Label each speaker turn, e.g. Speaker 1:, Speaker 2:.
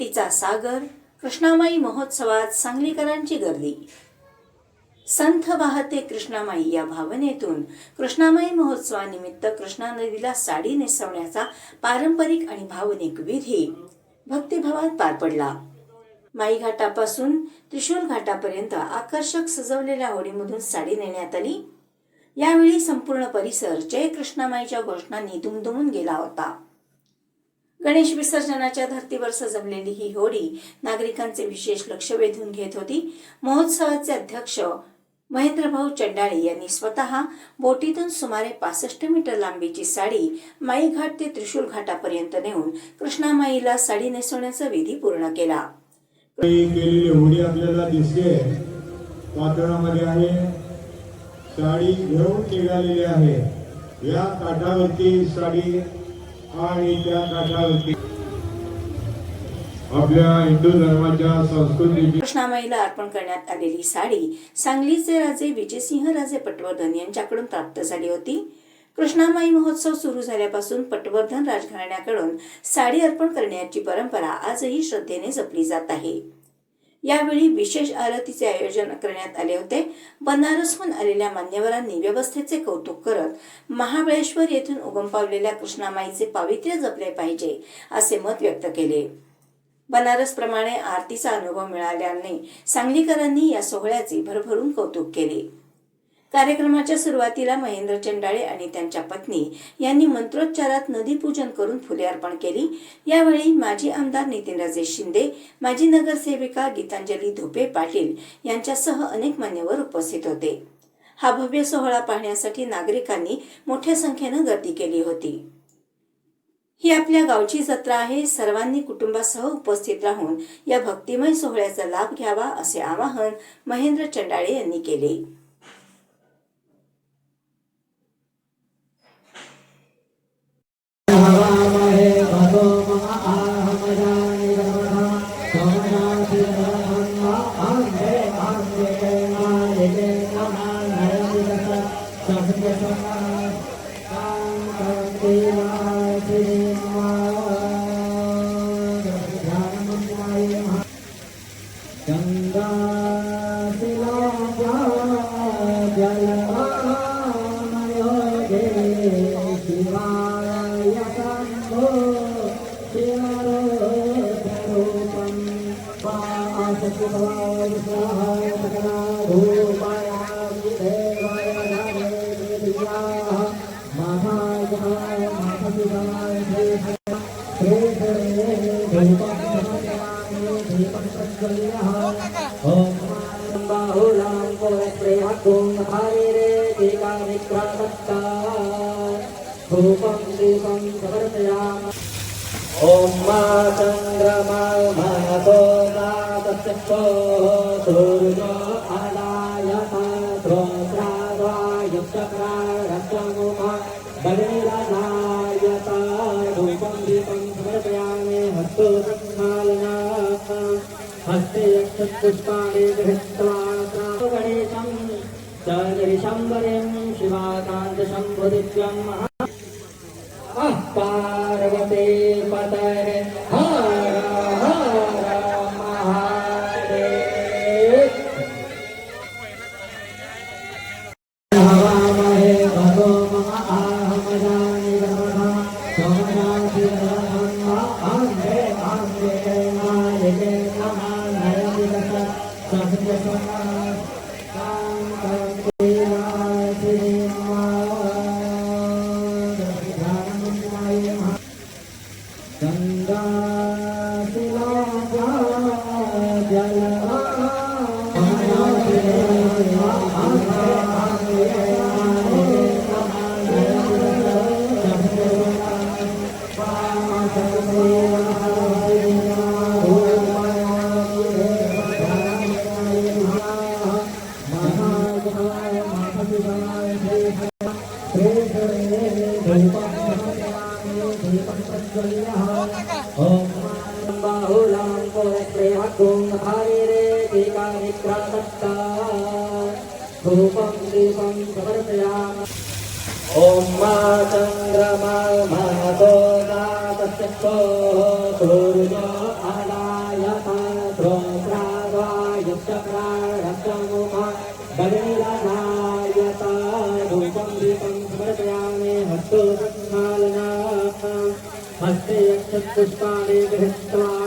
Speaker 1: भक्तीचा सागर कृष्णामाई महोत्सवात सांगलीकरांची गर्दी। संथ वाहते कृष्णामाई या भावनेतून कृष्णामाई महोत्सवानिमित्त कृष्णा नदीला साडी नेसवण्याचा पारंपरिक आणि भावनिक विधी भक्तिभावात पार पडला। माई घाटापासून त्रिशूल घाटापर्यंत आकर्षक सजवलेल्या होडीमधून साडी नेण्यात आली। यावेळी संपूर्ण परिसर जय कृष्णामाईच्या घोषणांनी दुमदुमून गेला होता। गणेश विसर्जनाच्या धर्तीवर सजवलेली ही होडी नागरिकांचे विशेष लक्ष वेधून घेत होती। महोत्सवाचे अध्यक्ष महेंद्रभाऊ चंडाळे यांनी स्वतः बोटीतून सुमारे 65 मीटर लांबीची साडी माई घाट ते त्रिशूल घाटापर्यंत नेऊन कृष्णामाईला साडी नेसवण्याचा विधी पूर्ण केला।
Speaker 2: केलेली होडी आपल्याला दिसते, पातळामध्ये आहे, साडी घेऊन निघालेली आहे। या काठावरती साडी आणि त्या काठावरती आपल्या हिंदू धर्माच्या संस्कृतीची
Speaker 1: कृष्णामाईला अर्पण करण्यात आलेली साडी सांगलीचे राजे विजयसिंह राजे पटवर्धन यांच्याकडून प्राप्त झाली होती। कृष्णामाई महोत्सव सुरू झाल्यापासून पटवर्धन राजघराण्याकडून साडी अर्पण करण्याची परंपरा आजही श्रद्धेने जपली जात आहे। यावेळी विशेष आरतीचे आयोजन करण्यात आले होते। बनारसहून आलेल्या मान्यवरांनी व्यवस्थेचे कौतुक करत महाबळेश्वर येथून उगम पावलेल्या कृष्णामाईचे पावित्र्य जपले पाहिजे असे मत व्यक्त केले। बनारस प्रमाणे आरतीचा अनुभव मिळाल्याने सांगलीकरांनी या सोहळ्याचे भरभरून कौतुक केले। कार्यक्रमाच्या सुरुवातीला महेंद्र चंडाळे आणि त्यांच्या पत्नी यांनी मंत्रोच्चारात नदी पूजन करून फुले अर्पण केली। यावेळी माजी आमदार नितीनराजे शिंदे, माजी नगरसेविका गीतांजली धोपे पाटील यांच्यासह अनेक मान्यवर उपस्थित होते। हा भव्य सोहळा पाहण्यासाठी नागरिकांनी मोठ्या संख्येने गर्दी केली होती। ही आपल्या गावची जत्रा आहे, सर्वांनी कुटुंबासह उपस्थित राहून या भक्तिमय सोहळ्याचा लाभ घ्यावा असे आवाहन महेंद्र चंडाळे यांनी केले।
Speaker 3: ओम चंद्रमा महतो नातस्यो सूर्यो आदायता ध्रुवत्रावायुचक्रारत्वमुमा बलिरानायता धूपं दीपं समर्पयामि हस्तो प्रक्षालना हस्ते यक्षपुष्पाणि गृहीत्वा गणेशं चरिशंबरं शिवाकान्तशम्भुदिव्यं पार्वती पतये हर हर महादेव। हवामहे भगो महामदानि गमः सोमनाथि आंगे आंगे मालिके नमः नयनिलस सहस्रसना ओम चंद्रमा महतो नातस्यो सूर्यो आदा धूपं दीपं समर्पयामि हस्तोत्थालना हस्ते यक्षपुष्पाणि गृहीत्वा